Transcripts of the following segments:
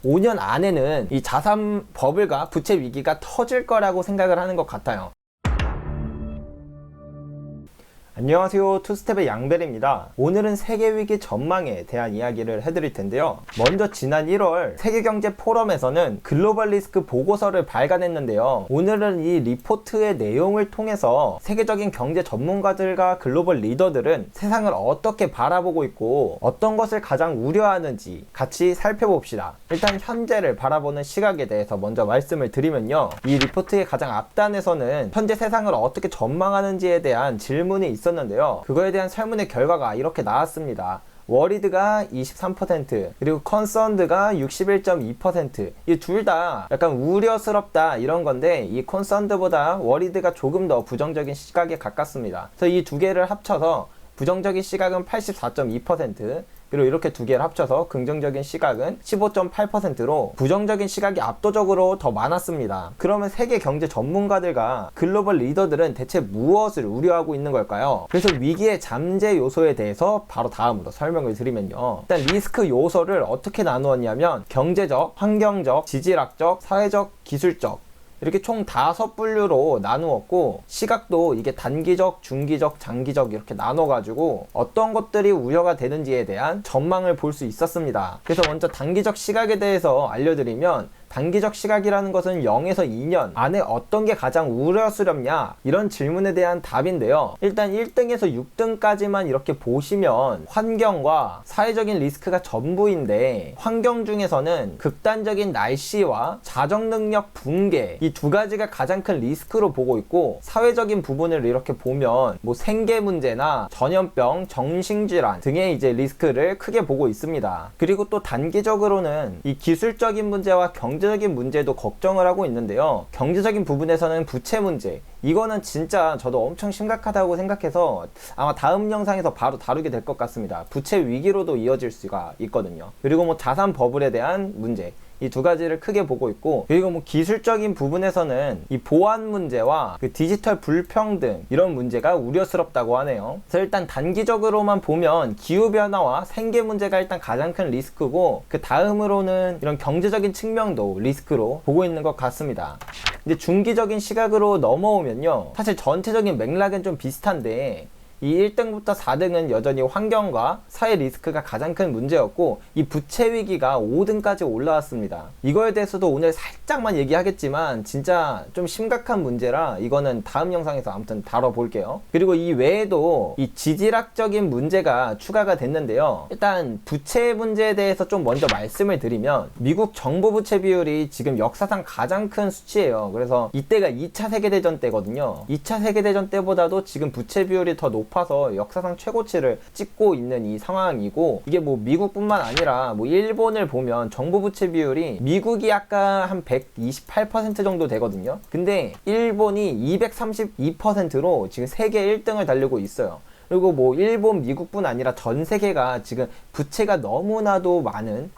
5년 안에는 이 자산 버블과 부채 위기가 터질 거라고 생각을 하는 것 같아요. 안녕하세요, 투스텝의 양벨입니다. 오늘은 세계위기 전망에 대한 이야기를 해드릴 텐데요. 먼저 지난 1월 세계경제 포럼에서는 글로벌 리스크 보고서를 발간했는데요. 오늘은 이 리포트의 내용을 통해서 세계적인 경제 전문가들과 글로벌 리더들은 세상을 어떻게 바라보고 있고 어떤 것을 가장 우려하는지 같이 살펴봅시다. 일단 현재를 바라보는 시각에 대해서 먼저 말씀을 드리면요. 이 리포트의 가장 앞단에서는 현재 세상을 어떻게 전망하는지에 대한 질문이 있었는데요. 그거에 대한 설문의 결과가 이렇게 나왔습니다. 워리드가 23%, 그리고 컨선드가 61.2%. 이 둘 다 약간 우려스럽다 이런 건데, 이 컨선드보다 워리드가 조금 더 부정적인 시각에 가깝습니다. 그래서 이 두 개를 합쳐서 부정적인 시각은 84.2%, 그리고 이렇게 두 개를 합쳐서 긍정적인 시각은 15.8%로 부정적인 시각이 압도적으로 더 많았습니다. 그러면 세계 경제 전문가들과 글로벌 리더들은 대체 무엇을 우려하고 있는 걸까요? 그래서 위기의 잠재 요소에 대해서 바로 다음으로 설명을 드리면요. 일단 리스크 요소를 어떻게 나누었냐면 경제적, 환경적, 지질학적, 사회적, 기술적, 이렇게 총 5분류로 나누었고, 시각도 이게 단기적, 중기적, 장기적 이렇게 나눠가지고 어떤 것들이 우려가 되는지에 대한 전망을 볼 수 있었습니다. 그래서 먼저 단기적 시각에 대해서 알려드리면, 단기적 시각이라는 것은 0에서 2년 안에 어떤 게 가장 우려스럽냐, 이런 질문에 대한 답인데요. 일단 1등에서 6등까지만 이렇게 보시면 환경과 사회적인 리스크가 전부인데, 환경 중에서는 극단적인 날씨와 자정능력 붕괴, 이 두 가지가 가장 큰 리스크로 보고 있고, 사회적인 부분을 이렇게 보면 뭐 생계 문제나 전염병, 정신질환 등의 이제 리스크를 크게 보고 있습니다. 그리고 또 단기적으로는 이 기술적인 문제와 경제적인 문제도 걱정을 하고 있는데요. 경제적인 부분에서는 부채 문제, 이거는 진짜 저도 엄청 심각하다고 생각해서 아마 다음 영상에서 바로 다루게 될 것 같습니다. 부채 위기로도 이어질 수가 있거든요. 그리고 뭐 자산 버블에 대한 문제, 이 두 가지를 크게 보고 있고, 그리고 뭐 기술적인 부분에서는 이 보안 문제와 그 디지털 불평등, 이런 문제가 우려스럽다고 하네요. 그래서 일단 단기적으로만 보면 기후변화와 생계 문제가 일단 가장 큰 리스크고, 그 다음으로는 이런 경제적인 측면도 리스크로 보고 있는 것 같습니다. 근데 중기적인 시각으로 넘어오면요, 사실 전체적인 맥락은 좀 비슷한데, 이 1등부터 4등은 여전히 환경과 사회 리스크가 가장 큰 문제였고, 이 부채 위기가 5등까지 올라왔습니다. 이거에 대해서도 오늘 살짝만 얘기하겠지만 진짜 좀 심각한 문제라 이거는 다음 영상에서 아무튼 다뤄볼게요. 그리고 이 외에도 이 지질학적인 문제가 추가가 됐는데요. 일단 부채 문제에 대해서 좀 먼저 말씀을 드리면, 미국 정부 부채 비율이 지금 역사상 가장 큰 수치예요. 그래서 이때가 2차 세계대전 때거든요. 2차 세계대전 때보다도 지금 부채 비율이 더 높아서 역사상 최고치를 찍고 있는 이 상황이고, 이게 뭐 미국뿐만 아니라 뭐 일본을 보면 정부 부채 비율이 미국이 아까 한 128% 정도 되거든요. 근데 일본이 232%로 지금 세계 1등을 달리고 있어요. 그리고 뭐 일본, 미국뿐 아니라 전 세계가 지금 부채가 너무나도 많은,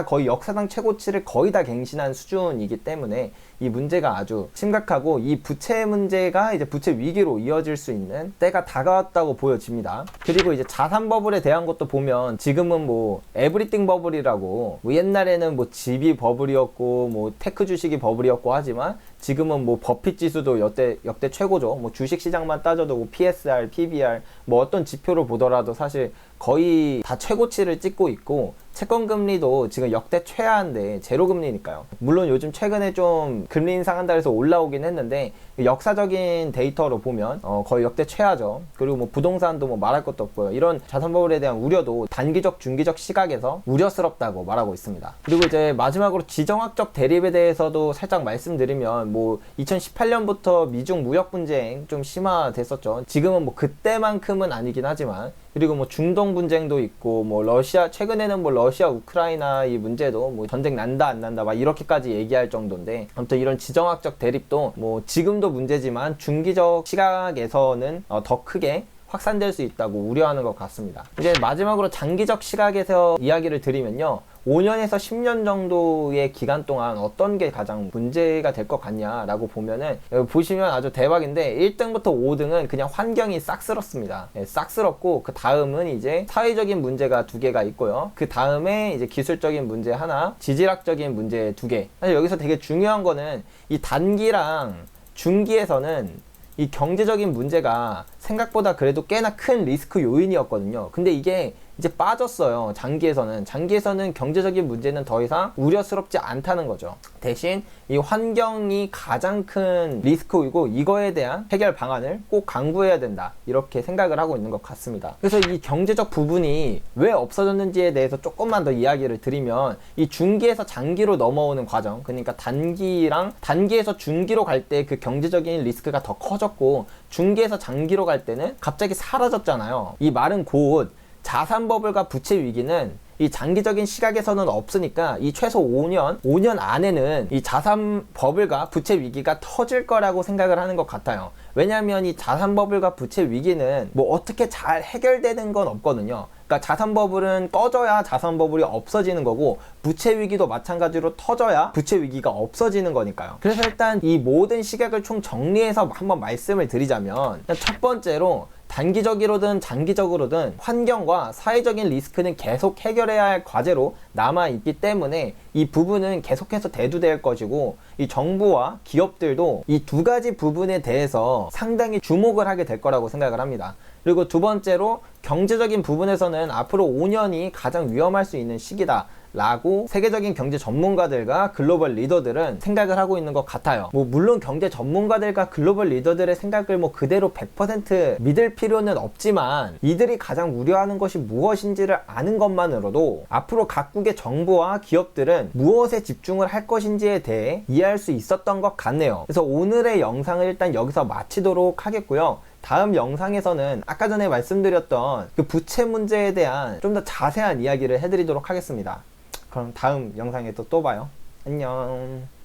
거의 역사상 최고치를 거의 다 갱신한 수준이기 때문에 이 문제가 아주 심각하고, 이 부채 문제가 이제 부채 위기로 이어질 수 있는 때가 다가왔다고 보여집니다. 그리고 이제 자산 버블에 대한 것도 보면, 지금은 뭐 에브리띵 버블이라고, 뭐 옛날에는 뭐 집이 버블이었고 뭐 테크 주식이 버블이었고 하지만, 지금은 뭐 버핏 지수도 역대 최고죠. 뭐 주식 시장만 따져도 뭐 PSR, PBR, 뭐 어떤 지표로 보더라도 사실 거의 다 최고치를 찍고 있고, 채권 금리도 지금 역대 최하인데 제로 금리니까요. 물론 요즘 최근에 좀 금리 인상한다 해서 올라오긴 했는데, 역사적인 데이터로 보면 거의 역대 최하죠. 그리고 뭐 부동산도 뭐 말할 것도 없고요. 이런 자산 버블에 대한 우려도 단기적, 중기적 시각에서 우려스럽다고 말하고 있습니다. 그리고 이제 마지막으로 지정학적 대립에 대해서도 살짝 말씀드리면, 뭐 2018년부터 미중 무역 분쟁 좀 심화됐었죠. 지금은 뭐 그때만큼은 아니긴 하지만, 그리고 뭐 중동 분쟁도 있고, 뭐 러시아, 최근에는 뭐 러시아 우크라이나 이 문제도 뭐 전쟁 난다 안 난다 막 이렇게까지 얘기할 정도인데, 아무튼 이런 지정학적 대립도 뭐 지금도 문제지만 중기적 시각에서는 더 크게 확산될 수 있다고 우려하는 것 같습니다. 이제 마지막으로 장기적 시각에서 이야기를 드리면요, 5년에서 10년 정도의 기간 동안 어떤 게 가장 문제가 될 것 같냐라고 보면은, 여기 보시면 아주 대박인데 1등부터 5등은 그냥 환경이 싹스럽습니다. 싹스럽고, 그 다음은 이제 사회적인 문제가 2개가 있고요. 그 다음에 이제 기술적인 문제 하나, 지질학적인 문제 2개. 사실 여기서 되게 중요한 거는 이 단기랑 중기에서는 이 경제적인 문제가 생각보다 그래도 꽤나 큰 리스크 요인이었거든요. 근데 이게 이제 빠졌어요. 장기에서는 경제적인 문제는 더 이상 우려스럽지 않다는 거죠. 대신 이 환경이 가장 큰 리스크이고, 이거에 대한 해결 방안을 꼭 강구해야 된다, 이렇게 생각을 하고 있는 것 같습니다. 그래서 이 경제적 부분이 왜 없어졌는지에 대해서 조금만 더 이야기를 드리면, 이 중기에서 장기로 넘어오는 과정, 그러니까 단기에서 중기로 갈 때 그 경제적인 리스크가 더 커졌고, 중기에서 장기로 갈 때는 갑자기 사라졌잖아요. 이 말은 곧 자산 버블과 부채 위기는 이 장기적인 시각에서는 없으니까 이 최소 5년 안에는 이 자산 버블과 부채 위기가 터질 거라고 생각을 하는 것 같아요. 왜냐하면 이 자산 버블과 부채 위기는 뭐 어떻게 잘 해결되는 건 없거든요. 그러니까 자산 버블은 꺼져야 자산 버블이 없어지는 거고, 부채 위기도 마찬가지로 터져야 부채 위기가 없어지는 거니까요. 그래서 일단 이 모든 시각을 총 정리해서 한번 말씀을 드리자면, 첫 번째로 단기적으로든 장기적으로든 환경과 사회적인 리스크는 계속 해결해야 할 과제로 남아있기 때문에 이 부분은 계속해서 대두될 것이고, 이 정부와 기업들도 이 2가지 부분에 대해서 상당히 주목을 하게 될 거라고 생각을 합니다. 그리고 2번째로 경제적인 부분에서는 앞으로 5년이 가장 위험할 수 있는 시기다 라고 세계적인 경제 전문가들과 글로벌 리더들은 생각을 하고 있는 것 같아요. 물론 경제 전문가들과 글로벌 리더들의 생각을 그대로 100% 믿을 필요는 없지만, 이들이 가장 우려하는 것이 무엇인지를 아는 것만으로도 앞으로 각국의 정부와 기업들은 무엇에 집중을 할 것인지에 대해 이해할 수 있었던 것 같네요. 그래서 오늘의 영상을 일단 여기서 마치도록 하겠고요. 다음 영상에서는 아까 전에 말씀드렸던 그 부채 문제에 대한 좀 더 자세한 이야기를 해드리도록 하겠습니다. 그럼 다음 영상에 또 봐요. 안녕.